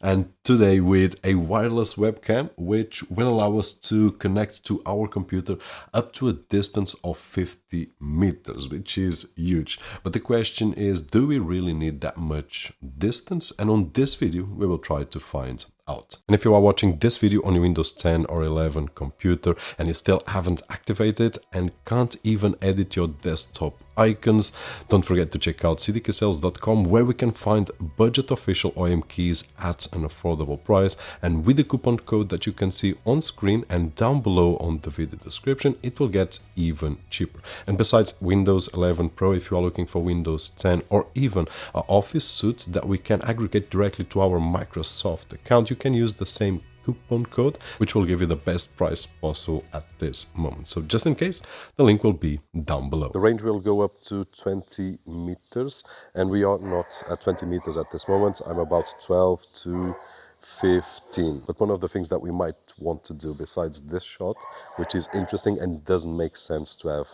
And today with a wireless webcam, which will allow us to connect to our computer up to a distance of 50 meters, which is huge. But the question is, do we really need that much distance? And on this video, we will try to find out. And if you are watching this video on your Windows 10 or 11 computer and you still haven't activated and can't even edit your desktop icons, don't forget to check out cdksales.com, where we can find budget official OEM keys at an affordable price, and with the coupon code that you can see on screen and down below on the video description, it will get even cheaper. And besides Windows 11 Pro, if you are looking for Windows 10 or even an Office suite that we can aggregate directly to our Microsoft account, you can use the same coupon code, which will give you the best price possible at this moment. So just in case, the link will be down below. The range will go up to 20 meters, and we are not at 20 meters at this moment. I'm about 12 to 15. But one of the things that we might want to do besides this shot, which is interesting and doesn't make sense to have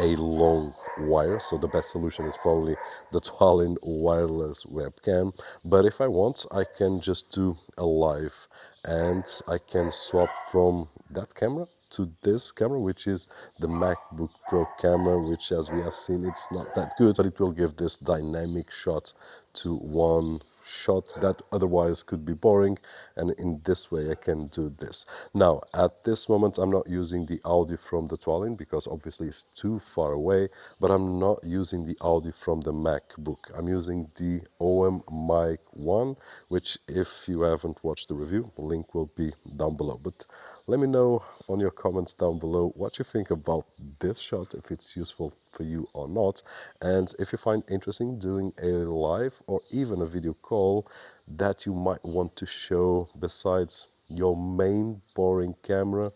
a long wire, so the best solution is probably the Twalin wireless webcam. But if I want, I can just do a live and I can swap from that camera to this camera, which is the MacBook Pro camera, which, as we have seen, it's not that good, but it will give this dynamic shot to one shot that otherwise could be boring, and in this way I can do this. Now at this moment I'm not using the audio from the Twalin because obviously it's too far away, but I'm not using the audio from the MacBook. I'm using the OM Mic 1, which, if you haven't watched the review, the link will be down below. But let me know on your comments down below what you think about this shot, if it's useful for you or not, and if you find interesting doing a live or even a video call that you might want to show besides your main boring camera,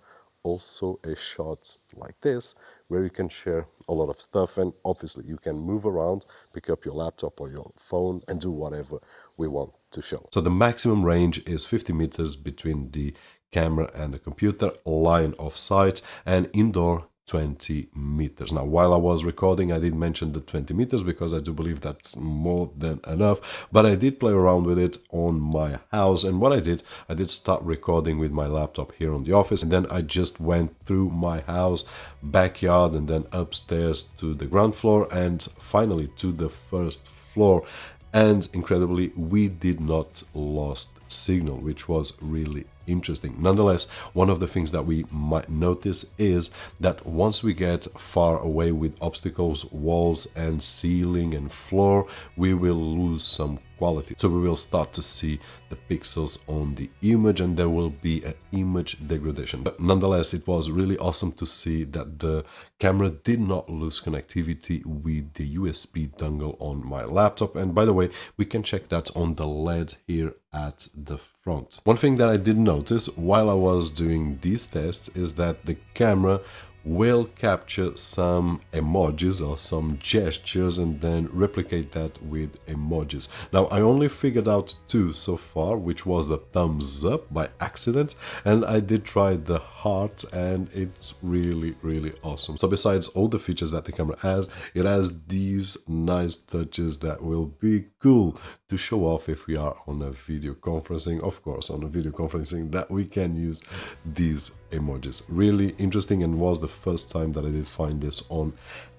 also a shot like this where you can share a lot of stuff, and obviously you can move around, pick up your laptop or your phone and do whatever we want to show. So the maximum range is 50 meters between the camera and the computer, line of sight, and indoor 20 meters. Now, while I was recording, I did mention the 20 meters because I do believe that's more than enough, but I did play around with it on my house. And what I did start recording with my laptop here on the office, and then I just went through my house, backyard, and then upstairs to the ground floor, and finally to the first floor. And incredibly, we did not lost signal, which was really interesting. Nonetheless, one of the things that we might notice is that once we get far away with obstacles, walls and ceiling and floor, we will lose some quality. So we will start to see the pixels on the image and there will be an image degradation. But nonetheless, it was really awesome to see that the camera did not lose connectivity with the USB dongle on my laptop. And by the way, we can check that on the LED here at the front. One thing that I did notice while I was doing these tests is that the camera will capture some emojis or some gestures and then replicate that with emojis. Now, I only figured out two so far, which was the thumbs up by accident, and I did try the heart, and it's really, really awesome. So besides all the features that the camera has, it has these nice touches that will be cool to show off if we are on a video conferencing. Of course, on a video conferencing that we can use these emojis. Really interesting, and was the first time that I did find this on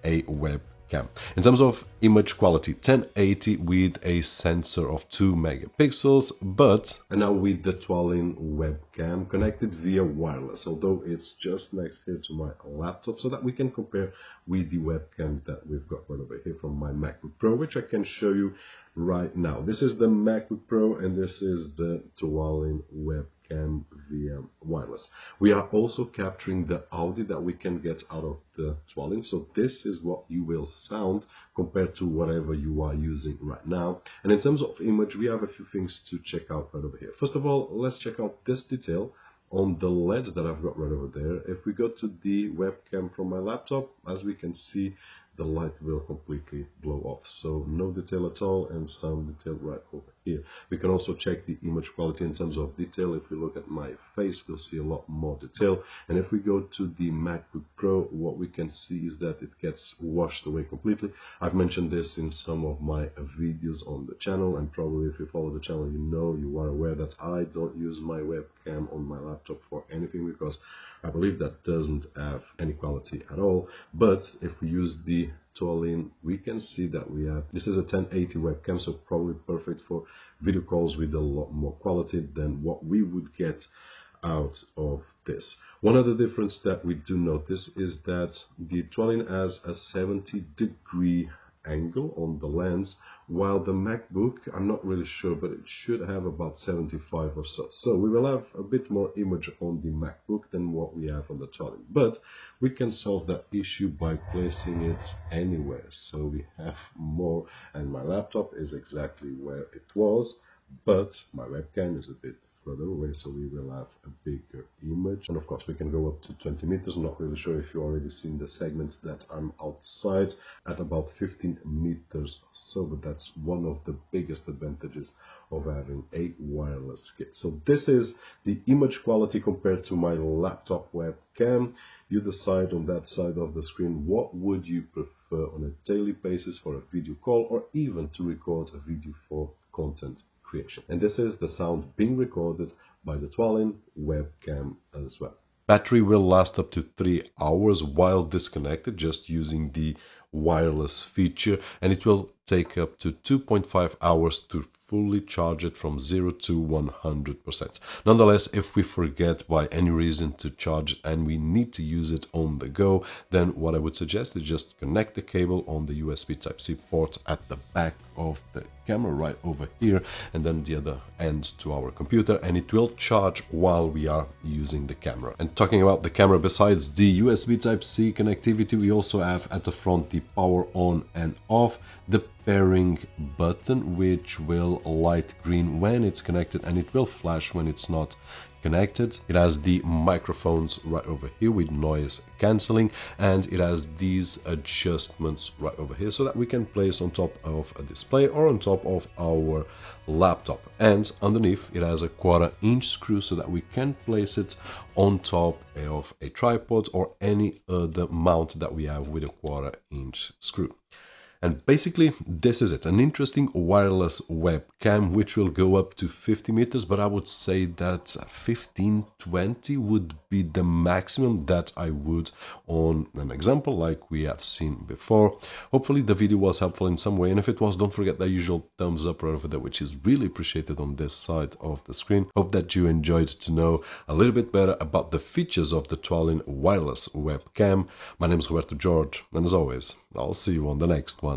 a webcam. In terms of image quality, 1080 with a sensor of 2 megapixels, but and now with the Twalin webcam connected via wireless, although it's just next here to my laptop, so that we can compare with the webcam that we've got right over here from my MacBook Pro, which I can show you right now. This is the MacBook Pro and this is the Twalin webcam via wireless. We are also capturing the audio that we can get out of the Twalin, so this is what you will sound compared to whatever you are using right now. And in terms of image, we have a few things to check out right over here. First of all, let's check out this detail on the LEDs that I've got right over there. If we go to the webcam from my laptop, as we can see, the light will completely blow off. So no detail at all and some detail right over here. We can also check the image quality in terms of detail. If we look at my face, we'll see a lot more detail. And if we go to the MacBook Pro, what we can see is that it gets washed away completely. I've mentioned this in some of my videos on the channel, and probably if you follow the channel, you are aware that I don't use my webcam on my laptop for anything, because I believe that doesn't have any quality at all. But if we use the tool, we can see that we have, this is a 1080 webcam, so probably perfect for video calls with a lot more quality than what we would get out of this. One other difference that we do notice is that the Twilin has a 70-degree angle on the lens, while the MacBook, I'm not really sure, but it should have about 75 or so. So we will have a bit more image on the MacBook than what we have on the Twilin, but we can solve that issue by placing it anywhere. So we have more, and my laptop is exactly where it was, but my webcam is a bit further away, so we will have a bigger image. And of course we can go up to 20 meters. I'm not really sure if you already seen the segments that I'm outside at about 15 meters or so, but that's one of the biggest advantages of having a wireless kit. So this is the image quality compared to my laptop webcam. You decide on that side of the screen what would you prefer on a daily basis for a video call, or even to record a video for content creation. And this is the sound being recorded by the Twilin webcam as well. Battery will last up to 3 hours while disconnected, just using the wireless feature, and it will take up to 2.5 hours to fully charge it from 0 to 100%. Nonetheless, if we forget by any reason to charge it and we need to use it on the go, then what I would suggest is just connect the cable on the USB Type-C port at the back of the camera right over here, and then the other end to our computer, and it will charge while we are using the camera. And talking about the camera, besides the USB Type-C connectivity, we also have at the front the power on and off, the pairing button, which will light green when it's connected and it will flash when it's not connected. It has the microphones right over here with noise cancelling, and it has these adjustments right over here so that we can place on top of a display or on top of our laptop. And underneath it has a 1/4-inch screw so that we can place it on top of a tripod or any other mount that we have with a 1/4-inch screw. And basically, this is it. An interesting wireless webcam, which will go up to 50 meters, but I would say that 15, 20 would be the maximum that I would on an example like we have seen before. Hopefully the video was helpful in some way, and if it was, don't forget the usual thumbs up right over there, which is really appreciated on this side of the screen. Hope that you enjoyed to know a little bit better about the features of the Twilin wireless webcam. My name is Roberto Jorge, and as always, I'll see you on the next one.